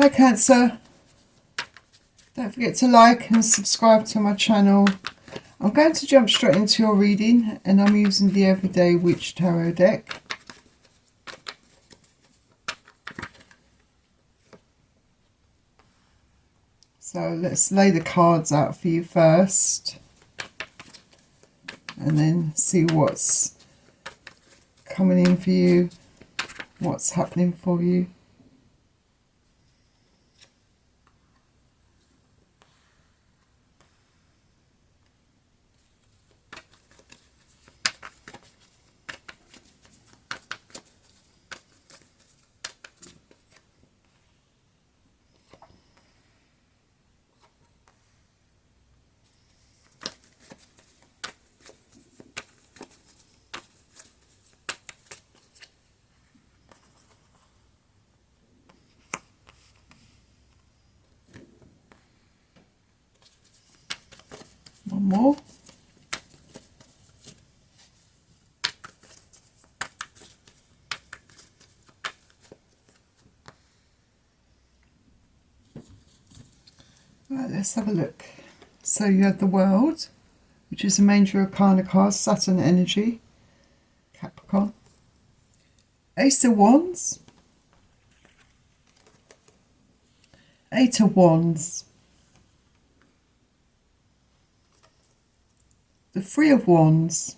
Hi Cancer, don't forget to like and subscribe to my channel. I'm going to jump straight into your reading, and I'm using the Everyday Witch Tarot deck. So let's lay the cards out for you first, and then see what's coming in for you, what's happening for you. One more. Right, let's have a look. So you have the World, which is a major arcana card, Saturn energy, Capricorn. Ace of Wands, Eight of Wands, the Three of Wands,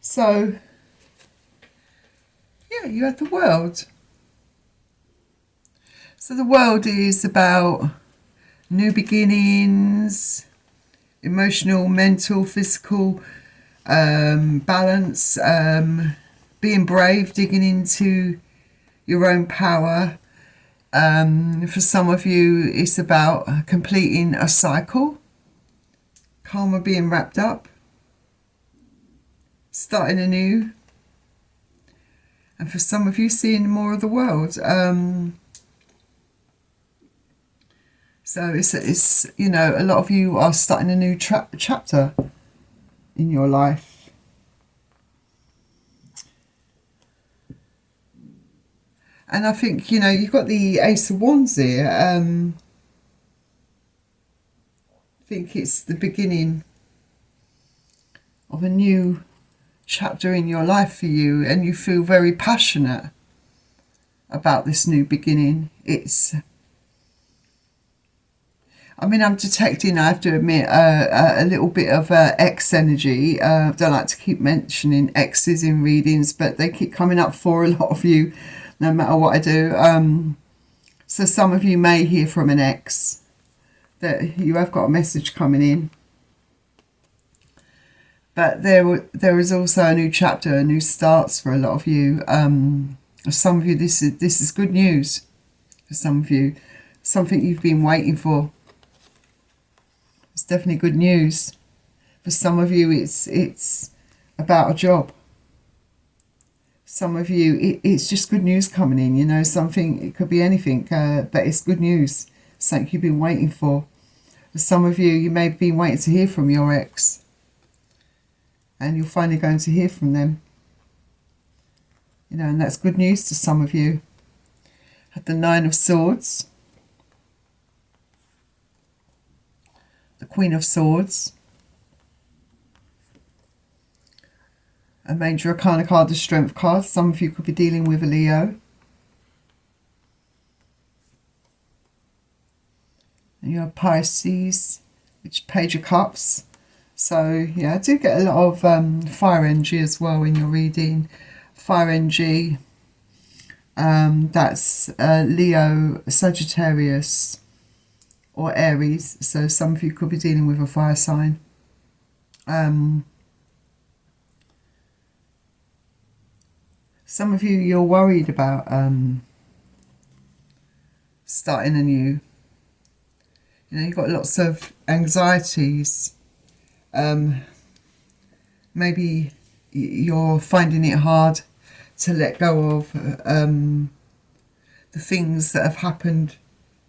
so yeah, you have the World. So the World is about new beginnings, emotional, mental, physical balance, being brave, digging into your own power. For some of you, it's about completing a cycle, karma being wrapped up, starting anew. And for some of you, seeing more of the world. So it's you know, a lot of you are starting a new chapter in your life. And I think, you know, you've got the Ace of Wands here. I think it's the beginning of a new chapter in your life for you, and you feel very passionate about this new beginning. I'm detecting, I have to admit, a little bit of X energy. I don't like to keep mentioning X's in readings, but they keep coming up for a lot of you, no matter what I do. So some of you may hear from an X, that you have got a message coming in. But there is also a new chapter, a new starts for a lot of you. Some of you, this is good news. For some of you, something you've been waiting for. It's definitely good news. For some of you, it's about a job. Some of you, it's just good news coming in. You know, something, it could be anything, but it's good news. Something you've been waiting for. For some of you, you may have been waiting to hear from your ex, and you're finally going to hear from them. You know, and that's good news to some of you. Had the Nine of Swords, the Queen of Swords, a major arcana card, the Strength card. Some of you could be dealing with a Leo. And you have Pisces, which Page of Cups. So yeah, I do get a lot of fire energy as well in your reading. Fire energy, that's Leo, Sagittarius, or Aries. So some of you could be dealing with a fire sign. Some of you, you're worried about starting anew. You know, you've got lots of anxieties. Maybe you're finding it hard to let go of the things that have happened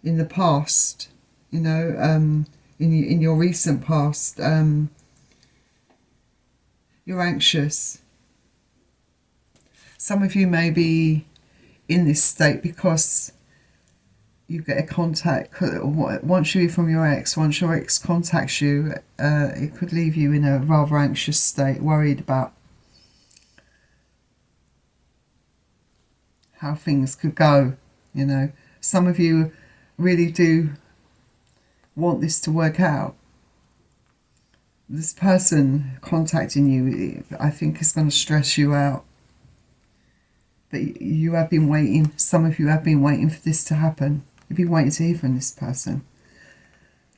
in the past. You know, in your recent past. You're anxious. Some of you may be in this state because you get a contact. Once you hear from your ex, once your ex contacts you, it could leave you in a rather anxious state, worried about how things could go. You know, some of you really do want this to work out. This person contacting you, I think, is going to stress you out. But you have been waiting, some of you have been waiting for this to happen. You've been waiting to hear from this person.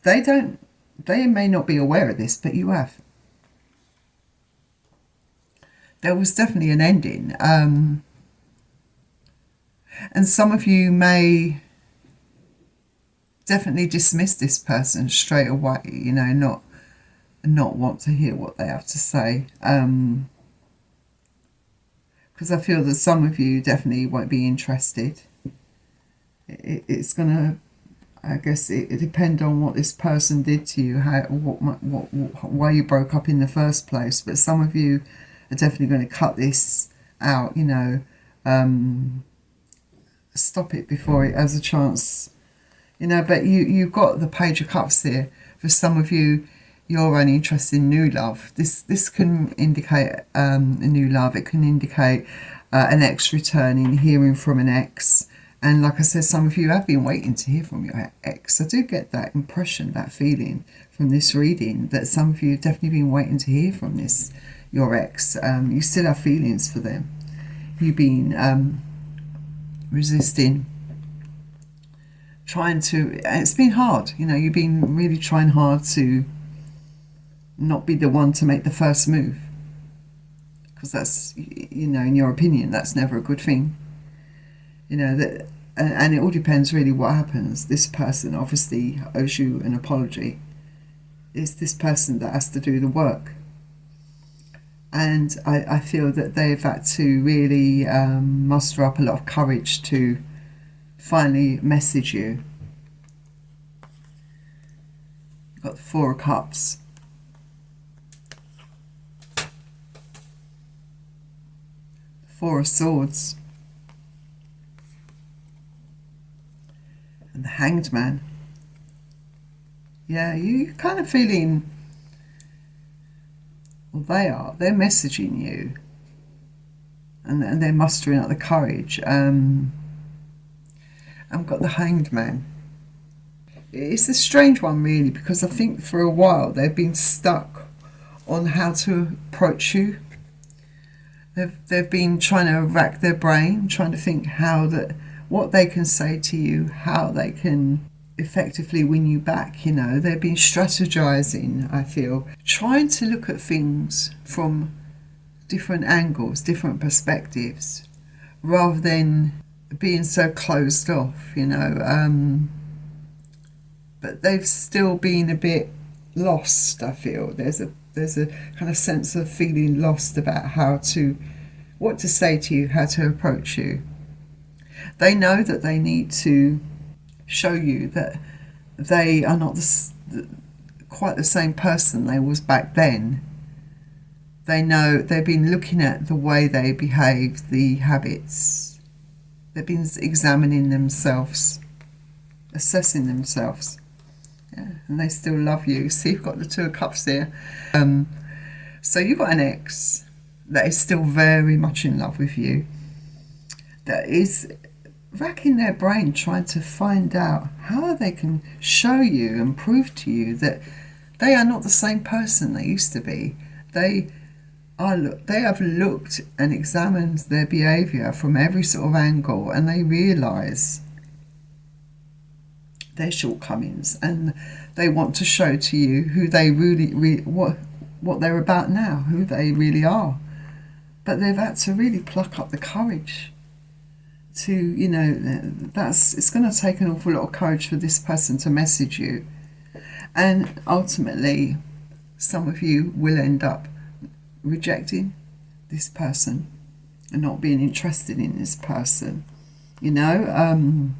They may not be aware of this, but you have. There was definitely an ending. And some of you may definitely dismiss this person straight away, you know, not want to hear what they have to say. Because I feel that some of you definitely won't be interested. It's gonna, I guess, it depends on what this person did to you, why you broke up in the first place. But some of you are definitely going to cut this out, you know, stop it before it has a chance, you know. But you've got the Page of Cups here. For some of you, you're only interested in new love. This can indicate a new love. It can indicate an ex returning, hearing from an ex. And like I said, some of you have been waiting to hear from your ex. I do get that impression, that feeling from this reading, that some of you have definitely been waiting to hear from your ex. You still have feelings for them. You've been resisting, trying to, it's been hard, you know, you've been really trying hard to not be the one to make the first move. Because that's, you know, in your opinion, that's never a good thing. You know, that, and it all depends really what happens. This person obviously owes you an apology. It's this person that has to do the work. And I feel that they've had to really muster up a lot of courage to finally message you. You've got the Four of Cups. Four of Swords. And the Hanged Man. Yeah, you're kind of feeling, well, they're messaging you, and they're mustering up the courage. I've got the Hanged Man. It's a strange one really, because I think for a while they've been stuck on how to approach you. They've been trying to rack their brain, trying to think what they can say to you, how they can effectively win you back. You know, they've been strategizing, I feel, trying to look at things from different angles, different perspectives, rather than being so closed off, you know. But they've still been a bit lost, I feel. There's a kind of sense of feeling lost about what to say to you, how to approach you. They know that they need to show you that they are not quite the same person they was back then. They know they've been looking at the way they behave, the habits. They've been examining themselves, assessing themselves. Yeah, and they still love you. See, you've got the Two of Cups here. So you've got an ex that is still very much in love with you, that is racking their brain trying to find out how they can show you and prove to you that they are not the same person they used to be. They have looked and examined their behaviour from every sort of angle, and they realise their shortcomings, and they want to show to you who they really what they're about now, who they really are. But they've had to really pluck up the courage to, you know, it's going to take an awful lot of courage for this person to message you. And ultimately, some of you will end up rejecting this person and not being interested in this person, you know.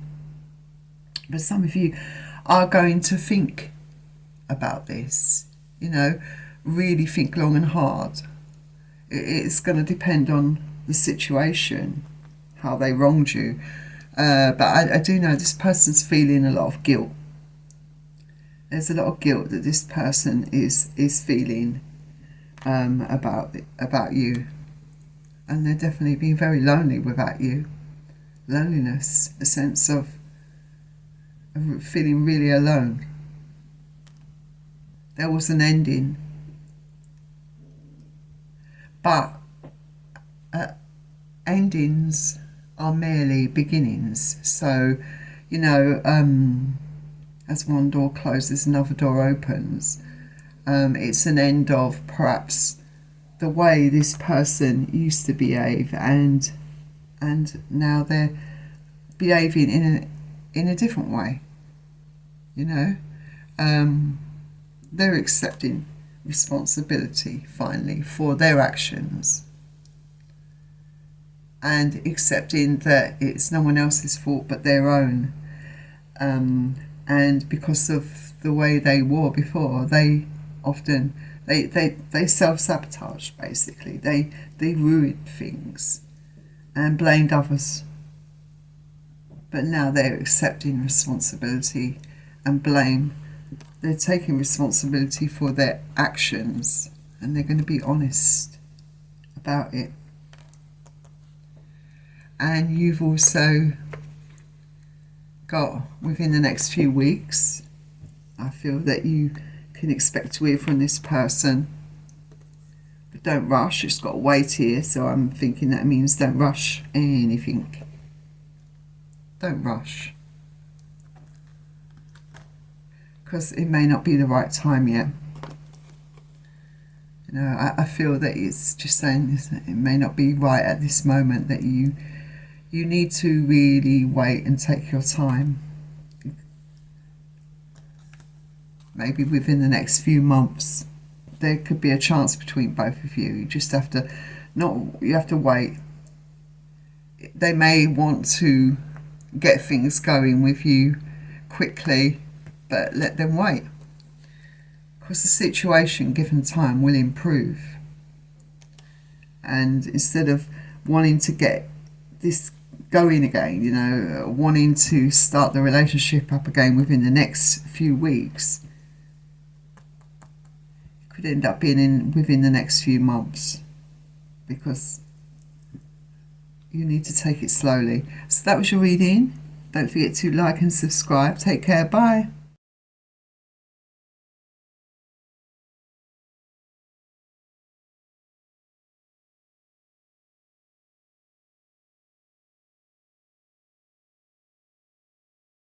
But some of you are going to think about this, you know, really think long and hard. It's going to depend on the situation, how they wronged you. But I do know this person's feeling a lot of guilt. There's a lot of guilt that this person is feeling about you, and they're definitely being very lonely without you. Loneliness, a sense of feeling really alone. There was an ending, but endings are merely beginnings. So, you know, as one door closes, another door opens. It's an end of perhaps the way this person used to behave, and now they're behaving in a different way. You know, they're accepting responsibility finally for their actions, and accepting that it's no one else's fault but their own. And because of the way they were before, they often they self-sabotage. Basically, they ruined things and blamed others. But now they're accepting responsibility and blame. They're taking responsibility for their actions, and they're going to be honest about it. And you've also got, within the next few weeks, I feel that you can expect to hear from this person. But don't rush, it's got to wait here, so I'm thinking that means don't rush anything. Don't rush. Because it may not be the right time yet. You know, I feel that it's just saying it may not be right at this moment, that you need to really wait and take your time. Maybe within the next few months there could be a chance between both of you. You just have to you have to wait. They may want to get things going with you quickly, but let them wait, because the situation given time will improve. And instead of wanting to get this going again, you know, wanting to start the relationship up again within the next few weeks, it could end up being within the next few months, because you need to take it slowly. So that was your reading. Don't forget to like and subscribe. Take care. Bye.